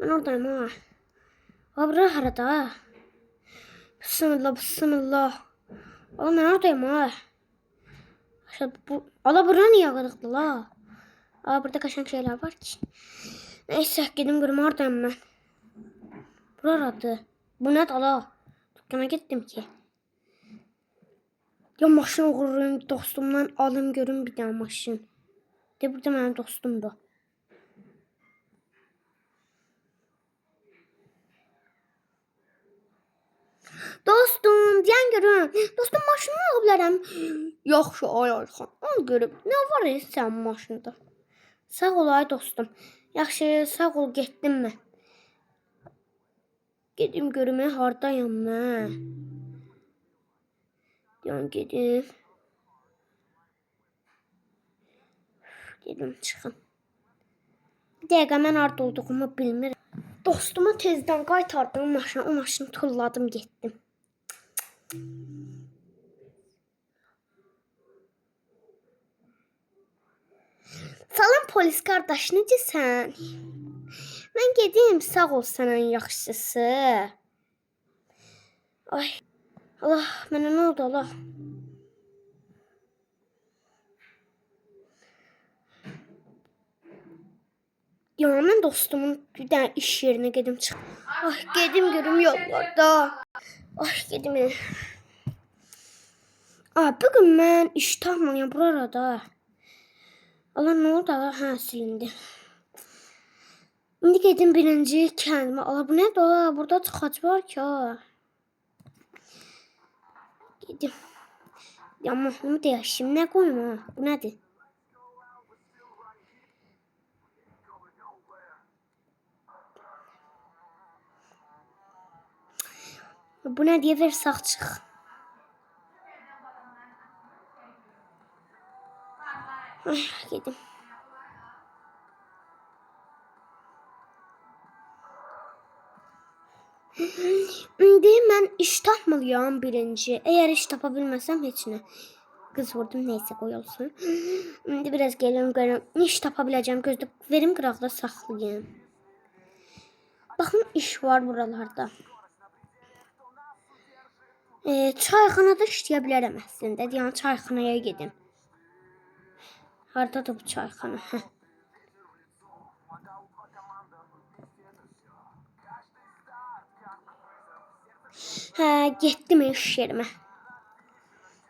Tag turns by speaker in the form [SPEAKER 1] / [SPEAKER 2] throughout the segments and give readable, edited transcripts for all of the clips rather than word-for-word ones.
[SPEAKER 1] Ben oradayım ha. Abra harada. Bismillah bismillah. Oğlum ben oradayım ha. Ala bura niye kırıklı la? Aa, burada kaçan şeyler var ki. Neyse gidin görüm oradayım ben. Bura aradı. Bu ne ala? Dükkana gittim ki. Ya maşın uğurlayayım dostumdan alayım görüm bir tane maşın. De burada benim dostumdu. Dostum diyen görüm. Dostum maşını alabilirim. Yaxşı ay Ayxan. Al görüm. Ne var sen maşında? Sağ ol ay dostum. Yaxşı sağ ol getdim mən. Gedim görüm hardayam mən. Yan gedim. Gedim çıxın. Bir dəqiqə mən harda olduğumu bilmirəm. Dostuma tezdən qaytardım maşını. O maşını tulladım getdim. Salam polis qardaş, necəsən? Mən gedim, sağ ol sənə yaxşısı. Ay, Allah, mənə nə oldu Allah? Ya mən dostumun bir dənə iş yerinə gedim çıx. Ay, gedim görüm yollarda. Ay, gedim. Ay, bugün mən iş tapmalıyam burada. Allah nə oldu Allah? Hə, silindi. İndi gedim birinci kəndimə. Allah bu nədir Allah? Burada tıxac var ki ha. Gedim. Ya mahnımı dəyişim. Nə qoyum ha? Bu nədir? Bu nə deyə ver sağ çıx. Ay, gedim. İndi mən iş tapmalıyam birinci. Eğer iş tapa bilməsəm heç nə. Qız vurdum neysə qoy olsun. İndi biraz gəlin görüm. İş tapa biləcəm gözdə verim qıraqda saxlayayım. Baxın iş var buralarda. Çayxanada işləyə bilərəm əslində. Yəni çayxanaya gedim. Hardadır bu çayxana? Hə. Hə, getdim iş yerimə.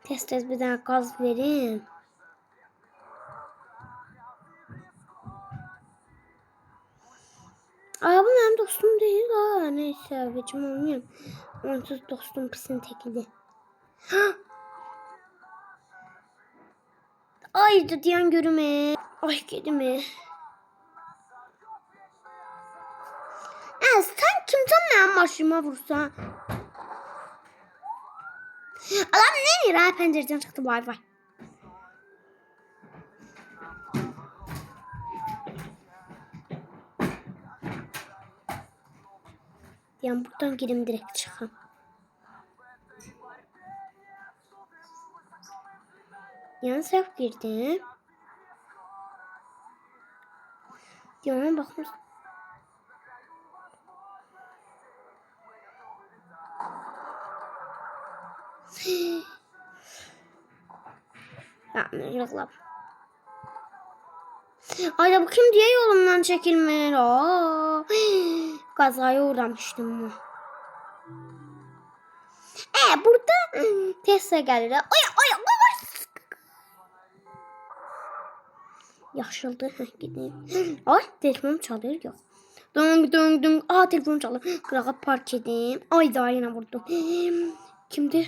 [SPEAKER 1] Tez bir dənə qaz verim. Aa, bu mənim dostum deyil ha. Neysə, vecim olmayayım. Onsuz dostum pisin tekidi. Ay, deyən görüm. Ay, gedim. Sen kimsən mənim maşınıma vursan? Adam ne yürü? Pencereden çıktı vay vay. Yani buradan girim direkt çıkam. Yani saf girdim. Yani bakmış. Yıkılam. Ay bu kim diye yolumdan çekilmiyor. Kazaya uğramıştım mı? Burada Tesla gelir. Ay. Yaşıldı. Gideyim. Ay telefonum çalıyor yok. Dong. Aa telefonum çalıyor. Kırağa park edeyim. Ay daha yine vurdum. Kimdi?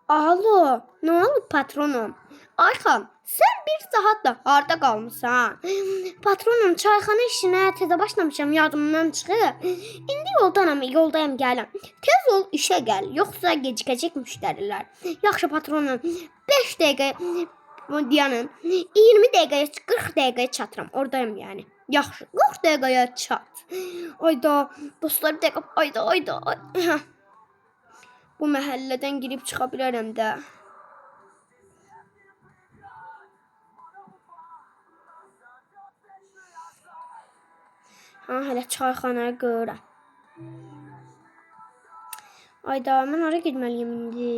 [SPEAKER 1] Alo. Ne oldu patronum? Ayxan, sen bir saat da harda qalmısan? Patronum, çayxana işinə təzə başlamışam, yadımdan çıxıb. İndi yoldayam gələm. Tez ol işə gəl, yoxsa gecikəcək müştərilər. Yaxşı patronum, 5 dəqiqə dayanın. 20 dəqiqəyə, 40 dəqiqəyə çatıram. Oradayım yəni. Yaxşı, 40 dəqiqəyə çat. Ayda, dostlar bir dəqiqə, ayda. Bu məhəllədən girib çıxa bilərəm də. Ha, hələ çayxanaya görürəm. Ayda, mən hara getməliyim indi?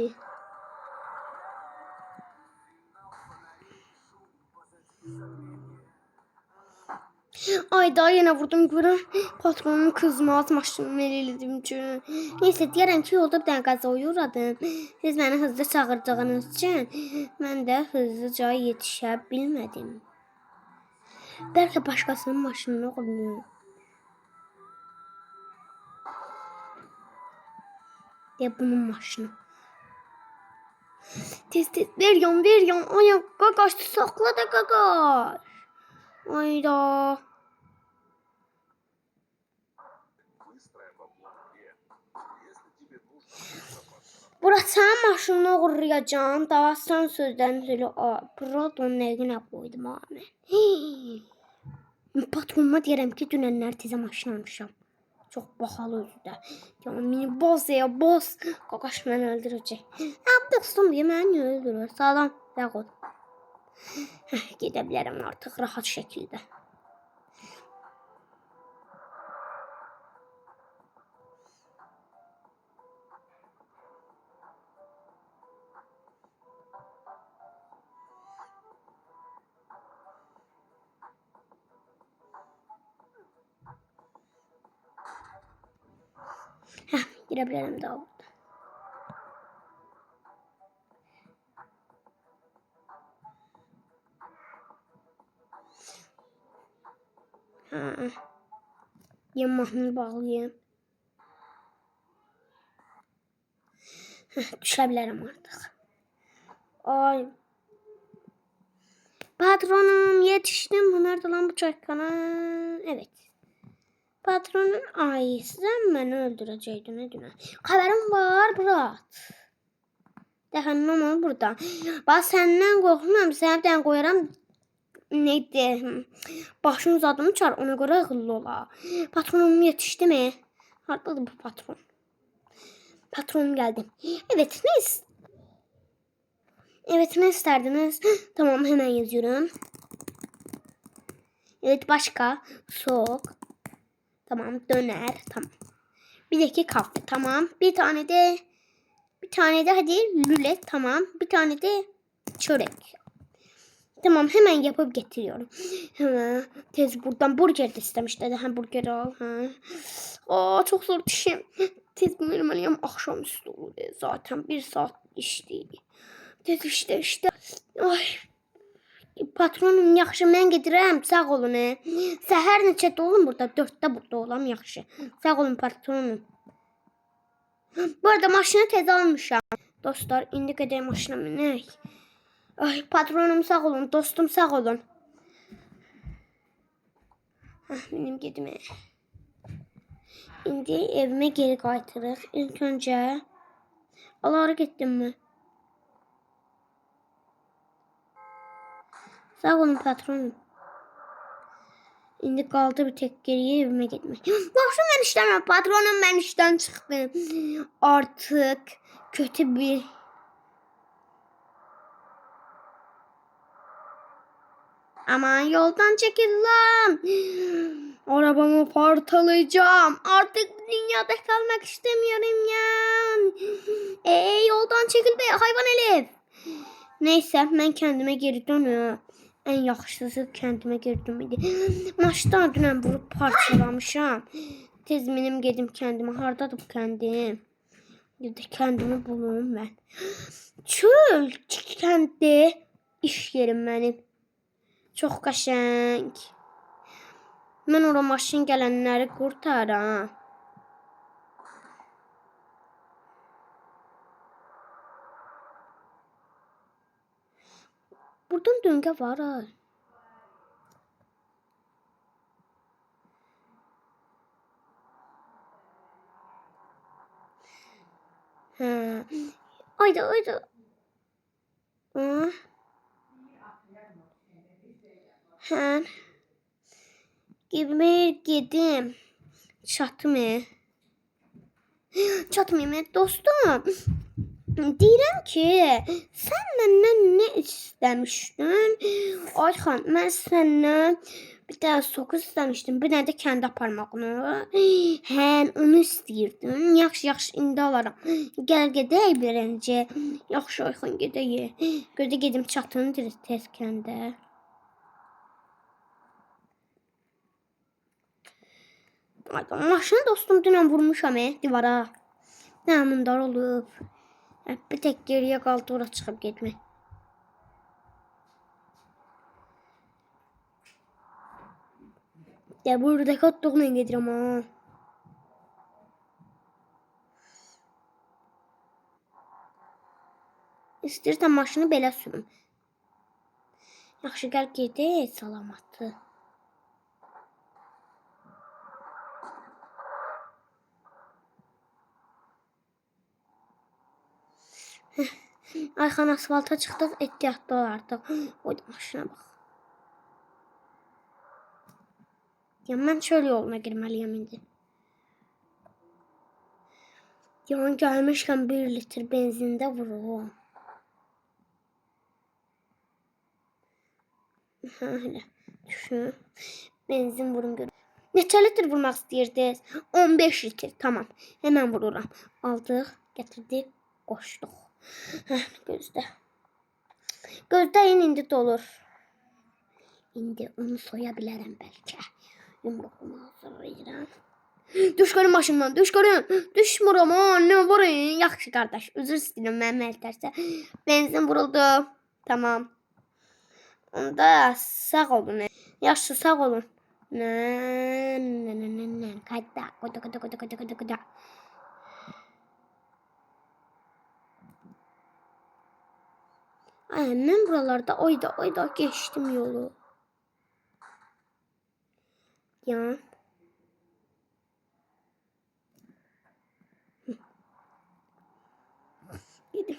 [SPEAKER 1] Ayda, yenə vurdum görəm. Patronun kızmaz maşınımı elədim üçün. Neysə, deyərəm ki, yolda bir dənə qəzaya uğradım. Siz məni hızlı çağırdığınız üçün mən də hızlıca yetişə bilmədim. Bəlkə başqasının maşınını oğurlayım. Ya bunun maşını. Tez tez ver yan. Ay qaqaş saxla da qaqaş. Ayda. Burası sənin maşınını uğurlayacağım. Daha son sözdən söyle. Pardon, nə qoydum abi. Patronuma deyirəm ki, dünənlər tezə maşın almışam. Çox baxalı özü də. Yəni mini boz ya, boz. Qaqaş məni öldürəcək. Dostum deyə məni niyə öldürür? Salam, sağ ol. Gedə bilərəm artıq rahat şəkildə. Girə bilərəm daha burada. Yem mahnını bağlayayım. Düşə bilərəm artıq. Ay. Patronum, yetişdim. Nerede lan bu çaykana? Evet. Patronun sen beni öldürəcəkdin dünən. Xəbərim var, Murat. Dəxənnəm ol burada. Bax, səndən qorxmuram. Sənə bir dənə qoyaram. Neydi? Başını uzadım çar, ona görə ağıllı ola. Patronum yetişdi mi? Haradadır bu patron? Patronum geldi. Evet, ne isterdiniz? Tamam, hemen yazıyorum. Evet, başka. Soğuk. Tamam, döner. Tamam. Bir de kahve. Tamam. Bir tane de hadi lület. Tamam. Bir tane de çörek. Tamam, hemen yapıp getiriyorum. Hemen tez buradan burger de istemişler. Hamburger al. Çok zor dişim. Tez bunu vermeliyim. Akşamüstü olur. Zaten 1 saat iş değil. Tez işte. Ay. Patronum, yaxşı, mən gedirəm. Sağ olun. Səhər neçədə olun burada? 4-də burada olam, yaxşı. Sağ olun patronum. Bu arada maşını tez almışam. Dostlar, indi qədər maşına minək. Ay, patronum sağ olun, dostum sağ olun. Benim gedime. İndi evime geri qaytırıq. İlk önce alara getdim mi? Sağ olun patronum. İndi qaldı bir tek geriye evime gitmek. Başım ben işlemem patronum, ben işten çıktım. Artık kötü bir... Aman yoldan çekil lan. Arabamı parçalayacağım. Artık dünyada kalmak istemiyorum ya. Yoldan çekil be hayvan Elif. Neyse, ben kendime geri dönüyorum. En yaxşısı kendime geri dönmedi. Maçdan dünən vurup parçalamışam. Tez minim gedim kendime. Hardadır bu kendim? Kendimi bulurum ben. Çöl kendi iş yerim benim. Çox qəşəng. Mən ora maşın gələnləri qurtaram. Buradan döngə var ha. Ayda. Gedim. Çatmayayım dostum. Deyirəm ki, sən məndən nə istəmişdin? Ayxan, mən səndən Bir tane sokus istemişdim. Bir tane de kendi aparmağını. Hə, onu istəyirdim. Yaxşı, yaxşı, indi alaram. Gəl gedək birinci. Yaxşı, ayxan gedək. Gözə gedim çatını tez kəndə. Maşını dostum dünən vurmuşam divara. Nəmindar olub. Bir tek geriyə qaldı ora çıxıb getmək. Ya buradaki hot dog'la gedirəm ha. İstəyirsən maşını belə sürüm. Yaxşı, gəl gedək salamatlı. Ayxan asfalta çıxdıq, ehtiyatlı olardıq. Oy da maşına bax. Ya mən çöl yoluna girməliyəm indi. Yalan gəlmişkən 1 litr benzində vururum. Hələ düşün. Benzin vurun görün. Neçə litr vurmaq istəyirdiniz? 15 litr. Tamam. Hemen vururam. Aldıq, gətirdik, qoşduq. Gözdə. Gözləyin, indi dolur. İndi onu soya bilərəm bəlkə. Yumruğumu hazırlayıram. Düş görün maşından, düş görün. Düşmürəm ha, nə var? Yaxşı qardaş, üzr istəyirəm mənim əl tərsə. Benzin vuruldu. Tamam. Onda sağ olun. Yaxşı, sağ olun. Qayda. Ay, mən buralarda oyda geçtim yolu. Ya. Gidim.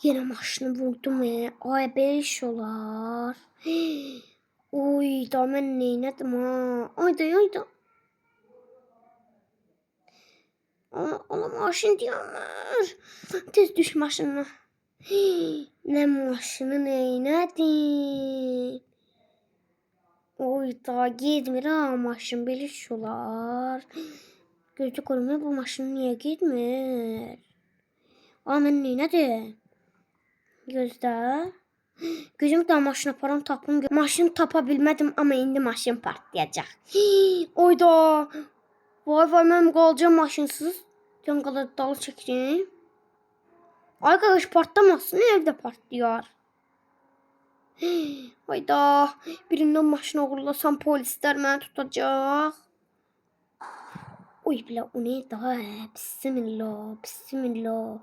[SPEAKER 1] Yine maşını vurdum Ay, 5 olar. Oy da mən neynədim ha. Ayda. Ala maşın dayanır. Tez düş maşınına. Nə maşını neynədim. Oy da gitmir ha maşın, belə iş olar. Gözdə görmə bu maşın niyə gitmir. Mən neynədim. Gözdə. Gözüm daha maşın aparam tapım. Maşın tapa bilmədim amma indi maşın partlayacaq. Oyda. Vay mən qalacağım maşınsız. Can qədər dalı çəkdim. Ay qardaş, partlamasın, evdə partlayar. Hayda, birindən maşın oğurlasam polislər məni tutacaq. Oy bilə, o ne daha? Bismillah.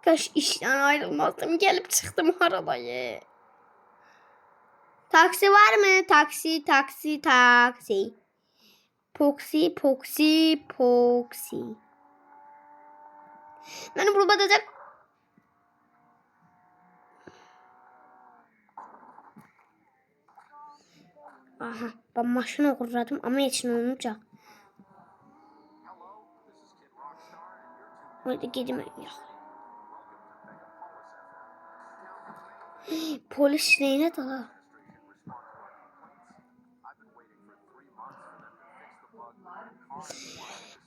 [SPEAKER 1] Kaş işten ayrılmazdım, gelip çıktım arabayı. Taksi var mı? Taksi. Poksi. Beni bulup atacak. Aha, ben maşını oğurladım ama için olmayacak. Hadi gidelim ya. Polis neyine dala?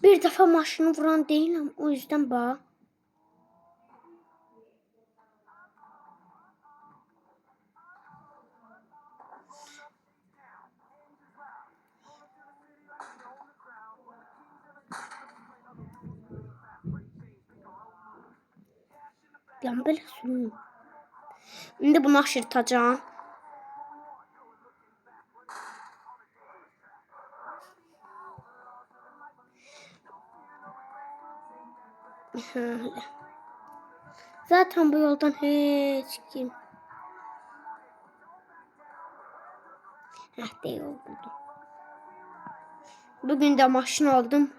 [SPEAKER 1] Bir defa maşını vuran değilim, o yüzden bak. Ben böyle sürüyorum. Şimdi bunu aşırtacağım. Zaten bu yoldan hiç kim. Değil oldu. Bugün de maşın aldım.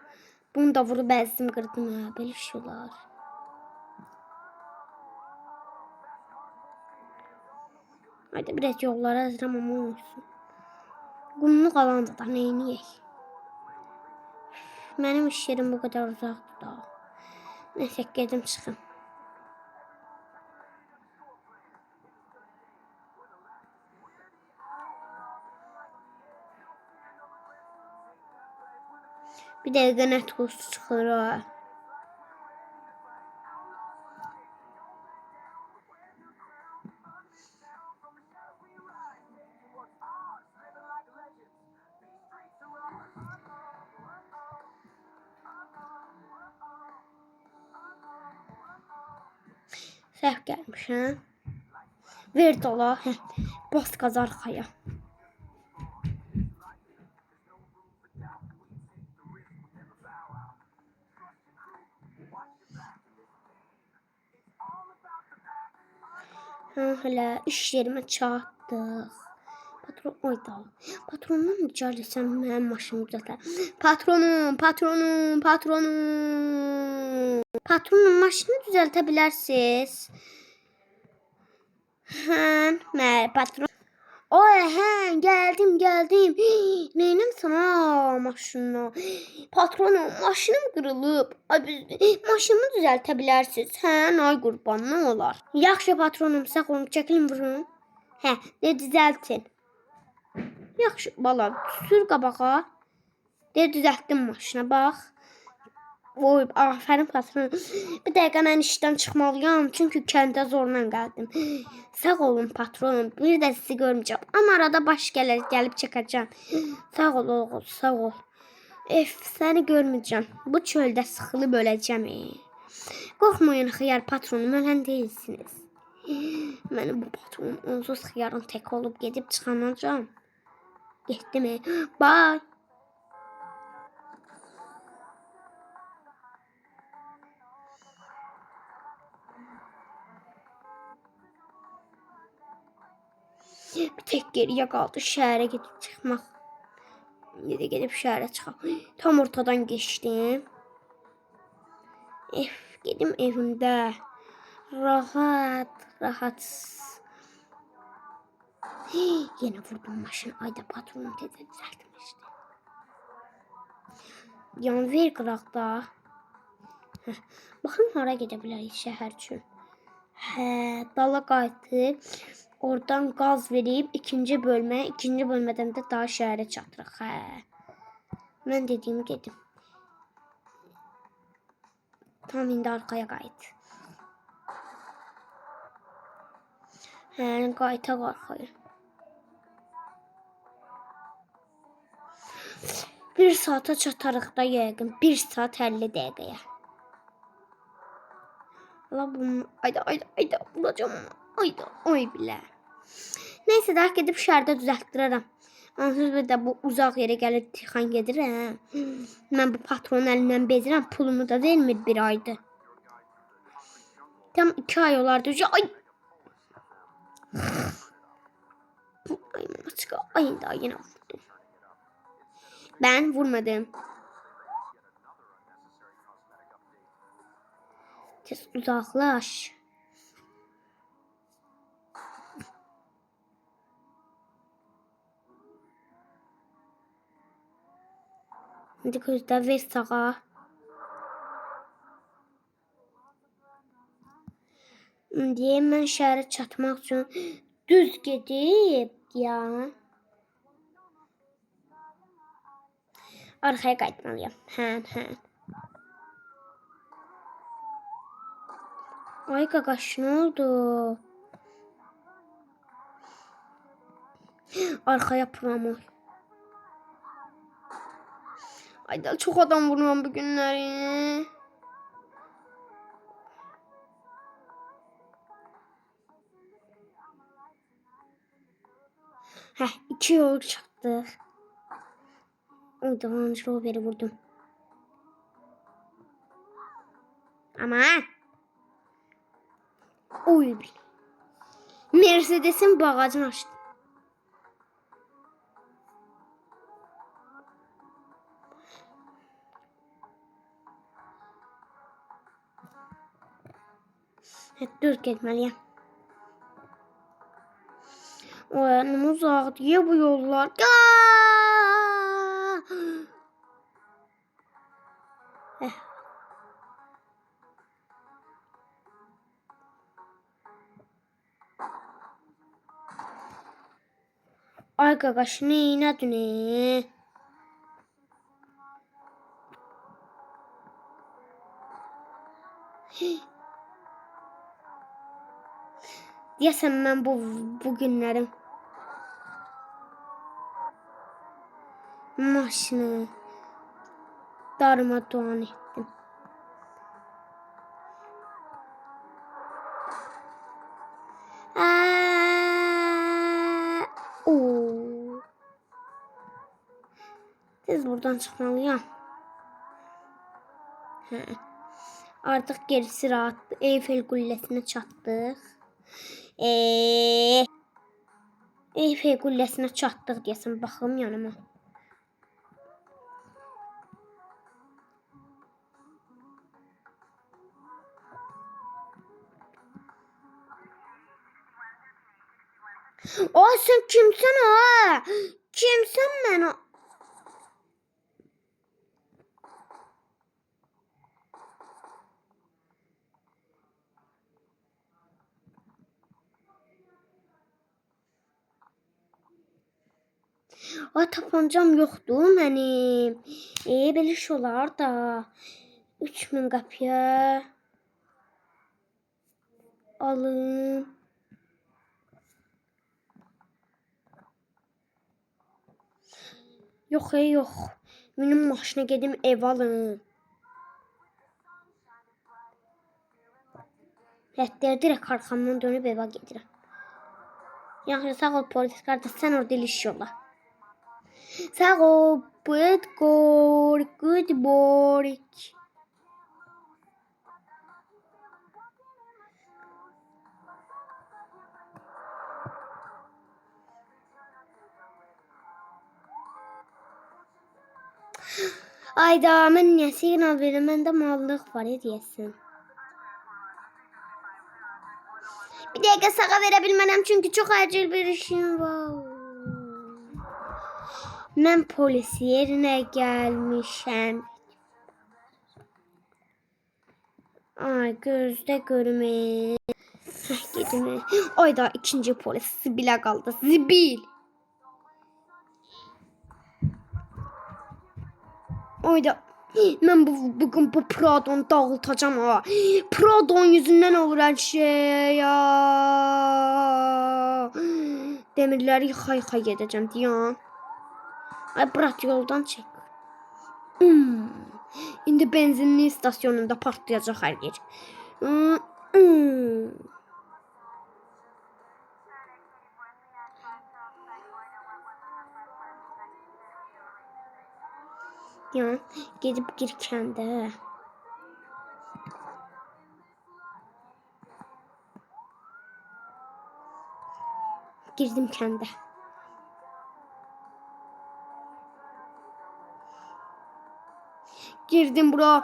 [SPEAKER 1] Bunu da vurup ezdim, kırdım ha. Böyle şeyler. Hadi biraz yollara azıram ama olsun. Qumlu qalanda da neyniyək? Mənim iş yerim bu kadar uzaqdır da. Neyse gedim çıxım. Bir dəqiqə nə tostu çıxır ha. Səhv gəlmiş hə. Ver dola. Bas qaz arxaya. Hələ iş yerimə çatdıq. Patron oyda. Patrondan rica etsəm mənim maşınımı düzəltər. Patronum. Patronum maşını düzəltə bilərsiniz. Hə, patron. Oy, geldim. Neyim sana maşınla? Patronum, maşınım kırılıb. Maşınımı düzəltə bilərsiniz. Ay qurban, nə olar? Yaxşı patronum, sağ olun, çəkilin vurun. De düzəltin. Yaxşı bala, sür qabağa. De düzəltdim maşına, bax. Oy, aferin patron. Bir dəqiqə mən işdən çıxmalıyam, çünki kəndə zorla gəldim. Sağ olun patronum, bir də sizi görməyəcəm. Amma arada baş gəlib çəkəcəm. Sağ ol oğul, sağ ol. Səni görməyəcəm. Bu çöldə sıxılıb öləcəm. Qorxmayın xiyar patronum, ölən deyilsiniz. Mənim bu patronum onsuz xiyarın tək olub gedib çıxanacam. Getdi mi? Bye. Bir tek geriye kaldı şehre gidip çıkmak. Gidip şehre çıkam. Tam ortadan geçtim. Gedim evimde. Rahat. Yine vurdum maşını. Ayda patronum dedi düzeltmişti. Yan ver qıraqda. Baxın hara gedə bilərik şəhər üçün. Dala qayıtıb. Oradan gaz verib ikinci bölmədən də daha şəhərə çatırıq. Mən dediyimi dedim. Tam indi arxaya qayıt. Qayıtaq arxaya. Bir saata çatarıq da yəqin. 1 saat 50 dəqiqəyə. Allah bunu ayda bulacağım. Oy bilə. Neyse daha gidip şəhərdə düzəltdirərəm. Ansız bir də bu uzaq yerə gəlib tixan gedir. Mən bu patronun əlindən bezirəm. Pulumu da vermir bir aydır. Tam 2 ay olardı. Ay daha yine vurdum. Ben vurmadım. Tez uzaklaş. Hadi gözdə ver sağa. İndi mən şəhərə çatmaq üçün düz gedib ya. Arxaya qayıtmalıyam. Ay qaqaş, nə oldu? Arxaya promoy. Ayda çok adam vuruyorum bu günleri. Heh, 2 yol çıktı. Oyda Range Rover'i vurdum. Ama oy bil. Mercedes'in bagajını açtım. Dur getməliyəm. Oyanım uzaq. Niye bu yollar? Ay qaqaş, neynədin? Deyəsən mən bu günlərim maşını darmadağın etdim. Oo. Tez buradan çıxmalıyam. Artıq gerisi rahatdır. Eyfel qülləsinə çatdıq. Eyfel qülləsinə çatdıq deyəsən. Baxım yanıma. Ay sen kimsən ha? Kimsən mən? Ay tapancam yoxdur mənim. Belə iş olar da. 3000 qəpiyə alım. Yox, yox. Mənim maşına gedim ev alım. Rəddər direkt arxamdan dönüb evə gedirəm. Yaxşı, sağ ol polis qardaş, sən orada iş yola. Sağ ol, good morning. Ayda, mən niyə siqnal verirəm? Məndə mallıq var, deyəsən. Bir dəqiqə sağa verə bilmərəm, çünki çox acil bir işim var. Mən polis yerinə gəlmişəm. Ay, gözdə görmə. Gedim. Ayda, ikinci polis Zibilə qaldı. Zibil. Ayda, mən bugün bu Pradonu dağıtacağım ha. Pradon yüzündən olur hər şey ya. Demirləri yıxa gedəcəm deyən. Ay bırak yoldan çək. İndi benzinli istasyonunda partlayacaq hər yer. Ya gedib gir kəndə. Girdim kəndə. Girdim bura.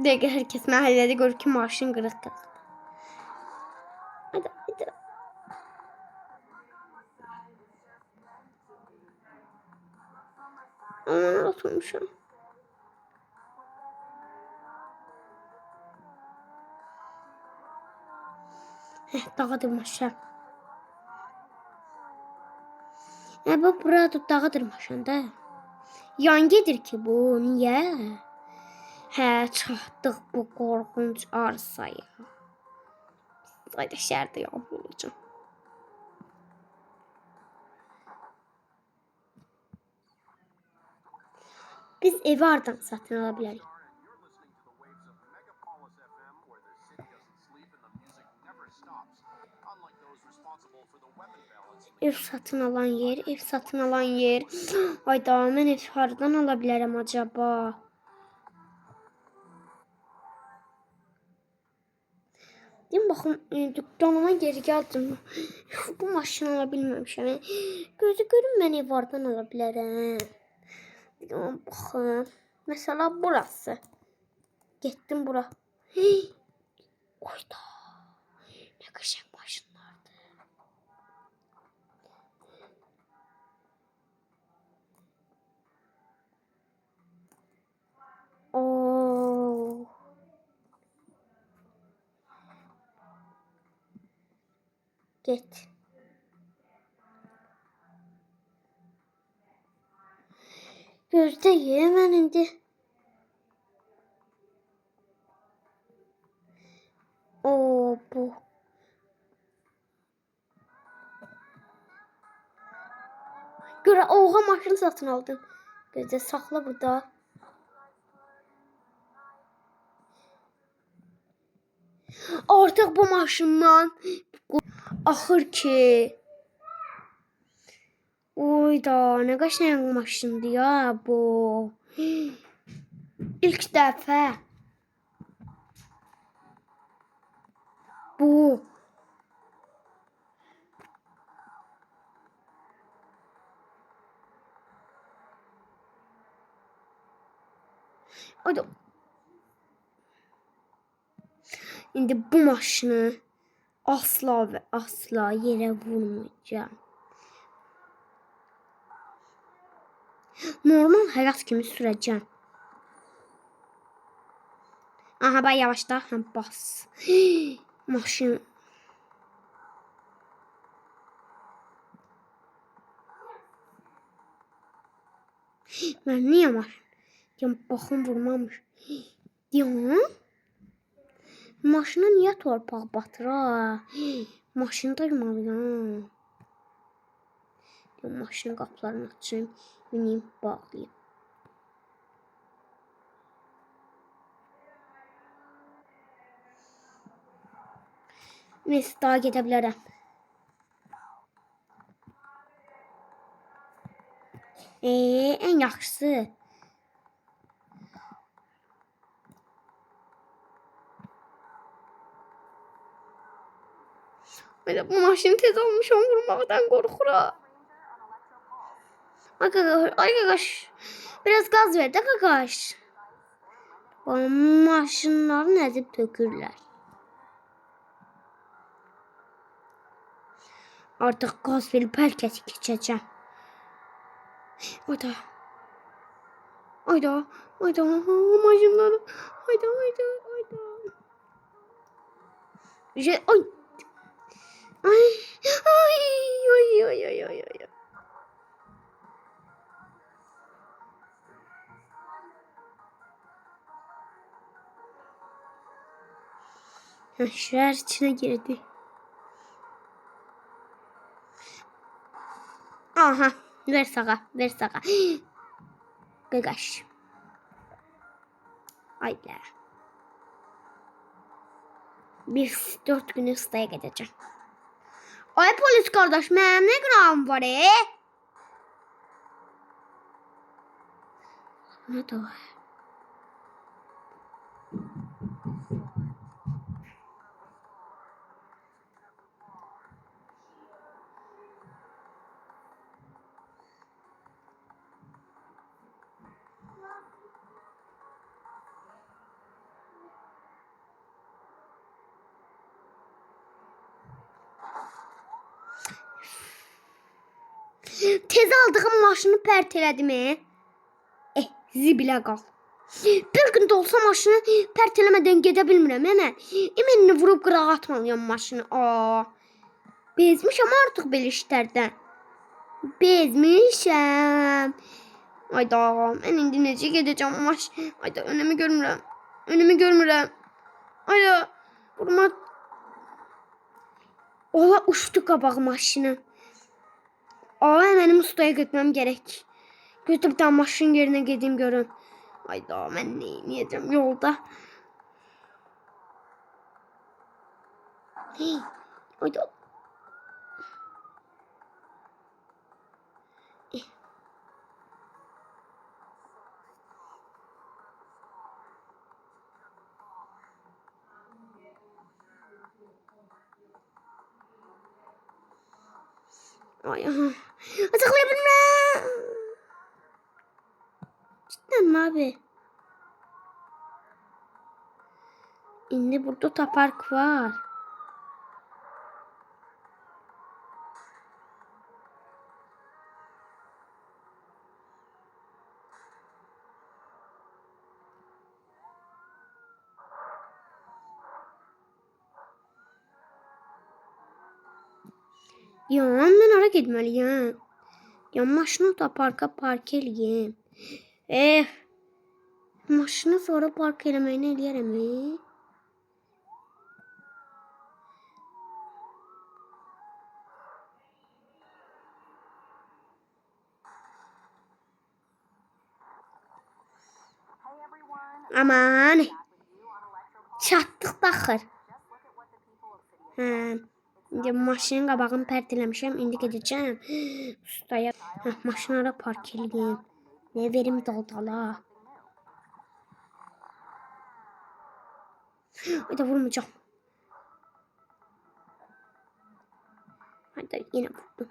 [SPEAKER 1] Dəqiqə hər kəs məhəllədə görür ki, maşın qırıq. Hadi. Aman atmışam. Dağa dırmaşam. Bu burada dağa dırmaşanda. Yan gedir ki bu, niyə? Çatdıq bu qorxunc arsaya. Ayda şəhərdə yağmur olacaq. Biz evi hardan satın ala bilərik? Ev satın alan yer. Ayda, mən ev hardan ala bilərəm acaba? Deyim baxım, dükkanıma geri gəldim. Bu maşını ala bilməmişəm. Gözü görün mən ev hardan ala bilərəm. Baxın. Mesela burası. Getdim bura. Hey. Oyda. Ne qəşəng maşınlardır. Oo. Get. Gözdəyim mən indi. Oo bu. Görə oha maşın satın aldın. Gözdə saxla burada. Artıq bu maşından axır ki. Oyda nə qəşəng maşındır ya bu. İlk dəfə. Bu. Oyda. İndi bu maşını asla və asla yerə vurmayacağım. Normal həyat kimi sürəcəm. Aha bax yavaşla, həm bas. Maşın. Mən niyə maşın? Deyəm, baxım vurmamış. Deyəm. Maşına niyə torpaq batır ha? Maşını da yumalıyam. Deyəm, maşının qapılarını açayım. Mineyim, bağlayayım. Neyse, daha gedə bilərəm. En yaxşısı. Böyle bu maşını tez almışam, vurmaqdan qorxuram. Ay qaqaş. Biraz gaz ver də qaqaş. Maşınları nəzib tökürlər. Artıq qaz verib hər kəsi keçəcəm. Ayda. Ayda. Ayda. Maşınları. Ayda. Ayda. Ayda. Ay. Ay. Ay. Ay. Ay. Ay. Ay. Şehir içine girdi. Aha. Ver sağa. Ver sağa. Qaqaş. Ayda. Bir 4 gün ıstaya gedəcəm. Ay polis qardaş, mənim nə günahım var Nə da var? Tez aldığım maşını pərt elədim. Zibilə qal. Bir gün də olsa maşını pərt eləmədən gedə bilmirəm. Əməni vurub qırağa atmalıyam maşını. Bezmişəm artıq belə işlərdən. Bezmişəm. Ayda, mən indi necə gedəcəm maşın? Ayda, önümü görmürəm. Önümü görmürəm. Ayda, vurma. Ola uçdu qabaq maşını. Mənim ustaya getməm gərək. Götürüb də maşın yerinə gedim görüm. Ayda, mən nə edəcəm yolda? Ayda. Ay, açıqlayabilməm. Cidden mi abi? İndi burada otopark var. Ya mən ora getməliyəm. Ya maşını otoparka park eləyim. Maşını sonra park eləməyini eləyərəm. Aman. Çatdıq baxır. Hə. İndi maşının qabağını pərdələmişəm. İndi gedəcəm ustaya. Hə, maşınlara park eləyim. Ne verim daldala. Hayda vurmayacağım. Hayda yine vurdum.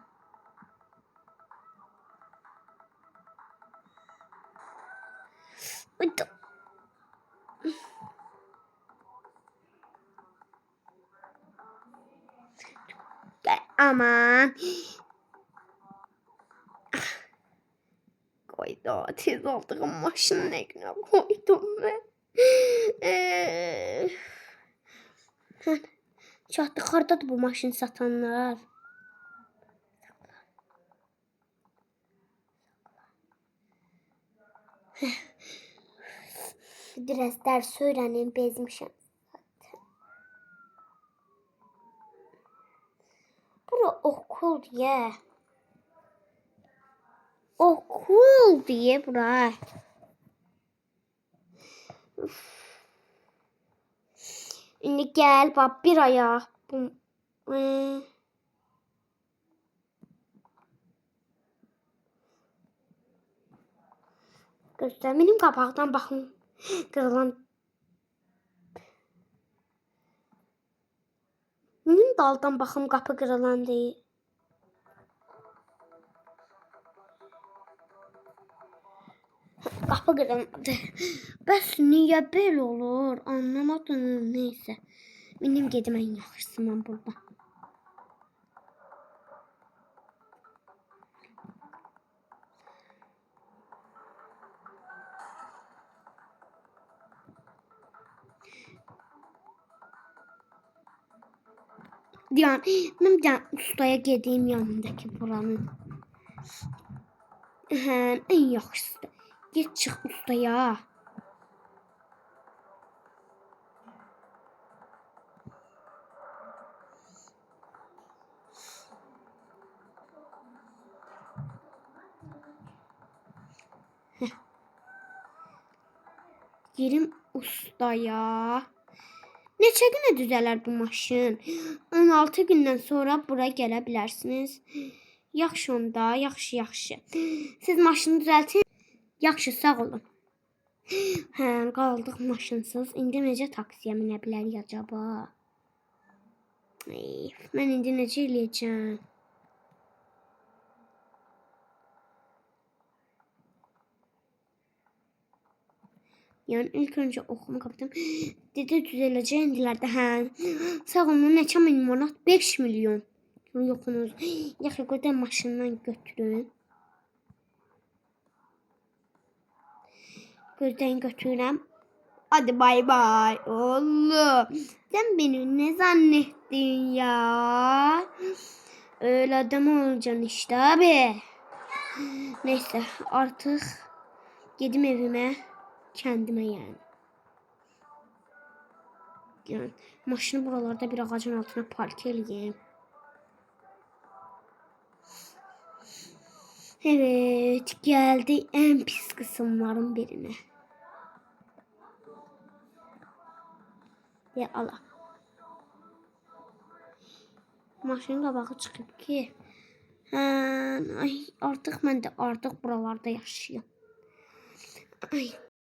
[SPEAKER 1] Hayda. Aman. Koydu. Tez aldığım maşının ekine koydum ben. Çatdı. Hardadır bu maşın satanlar? Biraz ders öğreneyim, bezmişim zaten. Bura okul diye. Okul diye bura. Şimdi gel bak bir aya. Göster benim kapaktan bakın. Kırılan. Benim daldan bakım kapı kırılan değil. Kapı kırılmadı. Bəs niye böyle olur? Anlamadım. Neyse. Benim gedim en yaxşısı mən burada. Yani ben bir tane ustaya gedeyim yanındaki buranın. En yaxşısı. Get çık ustaya. Girim ustaya. Neçə günə düzələr bu maşın? 16 gündən sonra bura gələ bilərsiniz. Yaxşı onda, yaxşı. Siz maşını düzəltin. Yaxşı, sağ olun. Hə, qaldıq maşınsız. İndi necə taksiyə minə bilərik acaba? Mən indi necə eləyəcəm? Yani ilk önce okumu kapatım. Dedi düzeləcək indilerde. Sağ olun, neçə min manat? 5 milyon. Yoxunuz. Yaxşı, qoydan maşından götürün. Gözden götürürəm. Hadi bay bay. Oğlum. Sen beni ne zannettin ya? Öyle adam olacaksın işte abi. Neyse artık gedim evime. Kendime yani. Maşını buralarda bir ağacın altına park edeyim. Evet, geldi en pis kısımların birine. Ya Allah. Maşının qabağı çıxıb ki. Ay, artıq mən də buralarda yaşayıyorum. Ay.